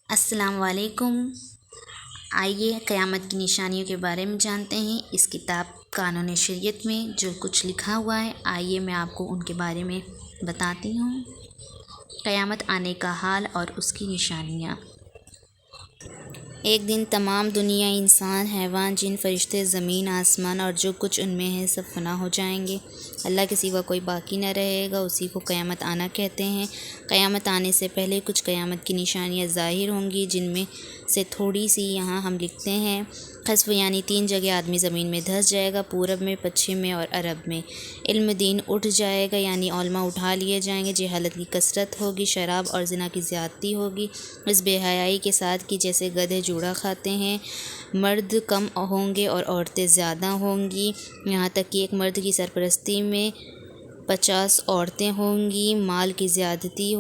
السلام علیکم۔ آئیے قیامت کی نشانیوں کے بارے میں جانتے ہیں اس کتاب قانون شریعت میں جو کچھ لکھا ہوا ہے۔ آئیے میں آپ کو ان کے بارے میں بتاتی ہوں۔ قیامت آنے کا حال اور اس کی نشانیاں۔ ایک دن تمام دنیا، انسان، حیوان، جن، فرشتے، زمین، آسمان اور جو کچھ ان میں ہے سب فنا ہو جائیں گے۔ اللہ کے سوا کوئی باقی نہ رہے گا، اسی کو قیامت آنا کہتے ہیں۔ قیامت آنے سے پہلے کچھ قیامت کی نشانیاں ظاہر ہوں گی، جن میں سے تھوڑی سی یہاں ہم لکھتے ہیں۔ خسف یعنی 3 جگہ آدمی زمین میں دھس جائے گا، پورب میں، پچھم میں اور عرب میں۔ علم دین اٹھ جائے گا یعنی علماء اٹھا لیے جائیں گے۔ جہالت کی کثرت ہوگی، شراب اور زنا کی زیادتی ہوگی، اس بے حیائی کے ساتھ کہ جیسے گدھے جوڑا کھاتے ہیں۔ مرد کم ہوں گے اور عورتیں زیادہ ہوں گی، یہاں تک کہ ایک مرد کی سرپرستی میں 50 عورتیں ہوں گی۔ مال کی زیادتی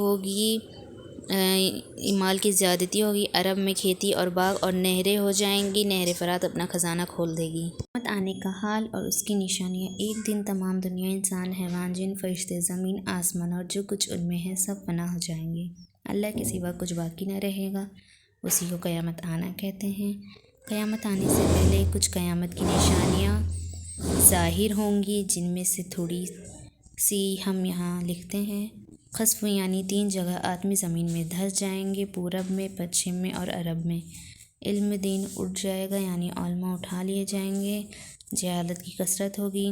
ہوگی، عرب میں کھیتی اور باغ اور نہریں ہو جائیں گی، نہر فرات اپنا خزانہ کھول دے گی۔ قیامت آنے کا حال اور اس کی نشانیاں۔ ایک دن تمام دنیا، انسان، حیوان، جن، فرشتے، زمین، آسمان اور جو کچھ ان میں ہے سب فنا ہو جائیں گے۔ اللہ کے سوا کچھ باقی نہ رہے گا، اسی کو قیامت آنا کہتے ہیں۔ قیامت آنے سے پہلے کچھ قیامت کی نشانیاں ظاہر ہوں گی، جن میں سے تھوڑی سی ہم یہاں لکھتے ہیں۔ خسف یعنی 3 جگہ آدمی زمین میں دھس جائیں گے، پورب میں، پچھم میں اور عرب میں۔ علم دین اٹھ جائے گا یعنی علماء اٹھا لیے جائیں گے۔ جہالت کی کثرت ہوگی،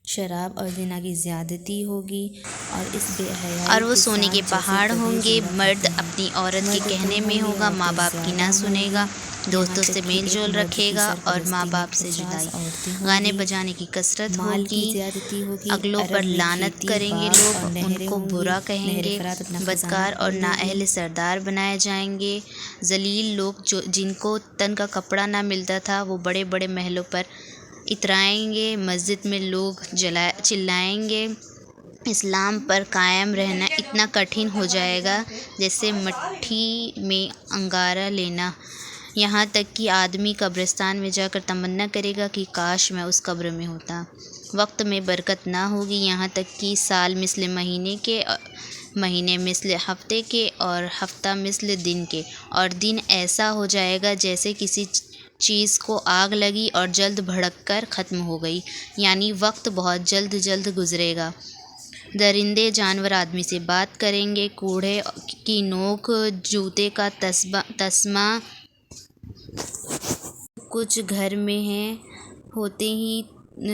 شراب اور زنا کی زیادتی ہوگی، اور اس بے حیائی اور وہ کے سونے کے ساتھ پہاڑ جیسے ہوں گدھے گے۔ جوڑا مرد کھاتے ہیں۔ اپنی عورت کے مرد کہنے کم میں ہوں گے، ہوگا، ماں عورتیں باپ کی زیادہ نہ ہوں سنے گی، گا، یہاں دوستوں تک سے کہ میل ایک جول مرد رکھے کی گا اور ماں سرپرستی میں باپ سے 50 جدائی۔ عورتیں ہوں گانے گی۔ بجانے کی کثرت مال کی ہوگی، زیادتی ہوگی، اگلوں پر عرب میں لعنت کھیتی، کریں گے باغ لوگ، اور ان نہریں کو ہوں گی، برا کہیں نہر گے، فرات اپنا خزانہ بدکار اور کھول دے گی۔ نااہل سردار بنائے جائیں گے۔ ذلیل لوگ جن کو تن کا کپڑا نہ ملتا تھا، وہ بڑے بڑے محلوں پر اترائیں گے۔ مسجد میں لوگ چلائیں گے۔ اسلام پر قائم رہنا اتنا کٹھن ہو جائے گا جیسے مٹھی میں انگارہ لینا، یہاں تک کہ آدمی قبرستان میں جا کر تمنا کرے گا کہ کاش میں اس قبر میں ہوتا۔ وقت میں برکت نہ ہوگی، یہاں تک کہ سال مثل مہینے کے، مہینے مثل ہفتے کے اور ہفتہ مثل دن کے، اور دن ایسا ہو جائے گا جیسے کسی چیز کو آگ لگی اور جلد بھڑک کر ختم ہو گئی، یعنی وقت بہت جلد جلد گزرے گا۔ درندے جانور آدمی سے بات کریں گے، کوڑھے کی نوک جوتے کا تسمہ کچھ گھر میں ہوتے ہی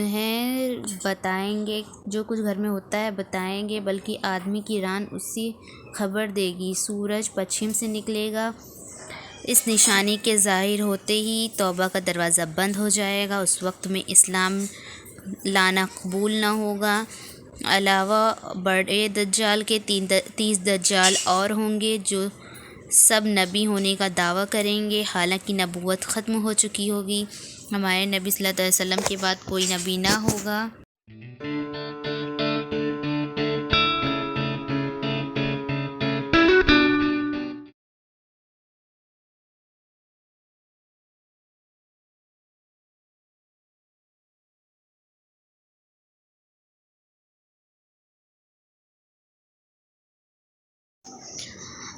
ہیں بتائیں گے، جو کچھ گھر میں ہوتا ہے بتائیں گے، بلکہ آدمی کی ران اسی خبر دے گی۔ سورج پچھم سے نکلے گا، اس نشانی کے ظاہر ہوتے ہی توبہ کا دروازہ بند ہو جائے گا، اس وقت میں اسلام لانا قبول نہ ہوگا۔ علاوہ بڑے دجال کے 30 دجال اور ہوں گے جو سب نبی ہونے کا دعویٰ کریں گے، حالانکہ نبوت ختم ہو چکی ہوگی۔ ہمارے نبی صلی اللہ علیہ وسلم کے بعد کوئی نبی نہ ہوگا۔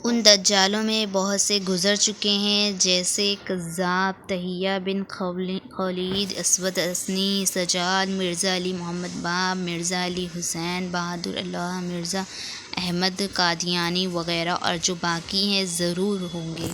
ان دجالوں میں بہت سے گزر چکے ہیں، جیسے کذاب، تہیہ بن خولید، اسود عنسی، سجاد، مرزا علی محمد باب، مرزا علی حسین بہادر، اللہ مرزا احمد قادیانی وغیرہ، اور جو باقی ہیں ضرور ہوں گے۔